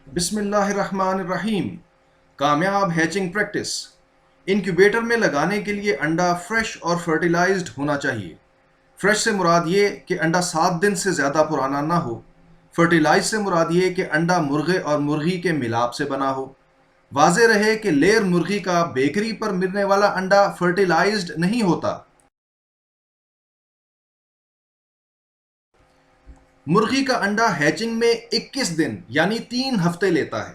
بسم اللہ الرحمن الرحیم۔ کامیاب ہیچنگ پریکٹس۔ انکیوبیٹر میں لگانے کے لیے انڈا فریش اور فرٹیلائزڈ ہونا چاہیے۔ فریش سے مراد یہ کہ انڈا 7 دن سے زیادہ پرانا نہ ہو۔ فرٹیلائز سے مراد یہ کہ انڈا مرغے اور مرغی کے ملاپ سے بنا ہو۔ واضح رہے کہ لیئر مرغی کا بیکری پر ملنے والا انڈا فرٹیلائزڈ نہیں ہوتا۔ مرغی کا انڈا ہیچنگ میں 21 دن یعنی 3 ہفتے لیتا ہے۔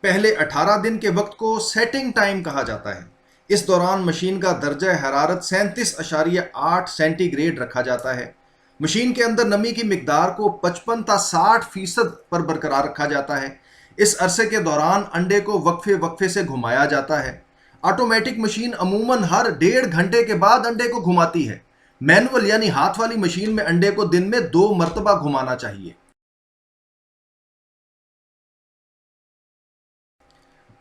پہلے 18 دن کے وقت کو سیٹنگ ٹائم کہا جاتا ہے۔ اس دوران مشین کا درجہ حرارت 37.8 سینٹی گریڈ رکھا جاتا ہے۔ مشین کے اندر نمی کی مقدار کو 55 تا 60% پر برقرار رکھا جاتا ہے۔ اس عرصے کے دوران انڈے کو وقفے وقفے سے گھمایا جاتا ہے۔ آٹومیٹک مشین عموماً ہر 1.5 گھنٹے کے بعد انڈے کو گھماتی ہے۔ مینول یعنی ہاتھ والی مشین میں انڈے کو دن میں 2 مرتبہ گھمانا چاہیے۔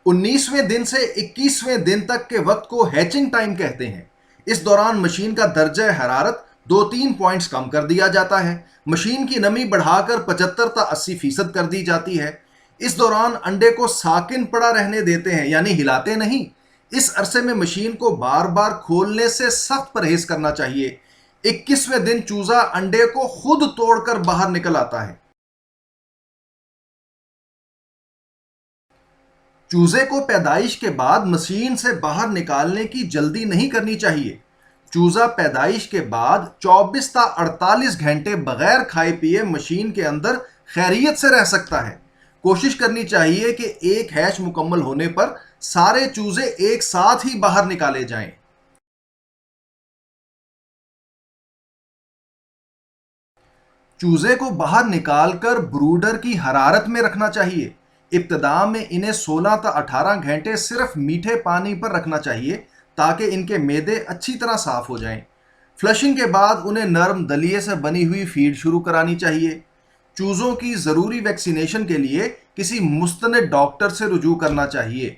19ویں دن سے 21ویں دن تک کے وقت کو ہیچنگ ٹائم کہتے ہیں۔ اس دوران مشین کا درجہ حرارت 2-3 پوائنٹس کم کر دیا جاتا ہے۔ مشین کی نمی بڑھا کر 75 تا 80% کر دی جاتی ہے۔ اس دوران انڈے کو ساکن پڑا رہنے دیتے ہیں یعنی ہلاتے نہیں۔ اس عرصے میں مشین کو بار بار کھولنے سے سخت پرہیز کرنا چاہیے۔ 21ویں دن چوزا انڈے کو خود توڑ کر باہر نکل آتا ہے۔ چوزے کو پیدائش کے بعد مشین سے باہر نکالنے کی جلدی نہیں کرنی چاہیے۔ چوزا پیدائش کے بعد 24 تا 48 گھنٹے بغیر کھائے پیے مشین کے اندر خیریت سے رہ سکتا ہے۔ کوشش کرنی چاہیے کہ ایک ہیچ مکمل ہونے پر سارے چوزے ایک ساتھ ہی باہر نکالے جائیں۔ چوزے کو باہر نکال کر بروڈر کی حرارت میں رکھنا چاہیے۔ ابتدا میں انہیں 16 تا 18 گھنٹے صرف میٹھے پانی پر رکھنا چاہیے تاکہ ان کے معدے اچھی طرح صاف ہو جائیں۔ فلشنگ کے بعد انہیں نرم دلیے سے بنی ہوئی فیڈ شروع کرانی چاہیے۔ چوزوں کی ضروری ویکسینیشن کے لیے کسی مستند ڈاکٹر سے رجوع کرنا چاہیے۔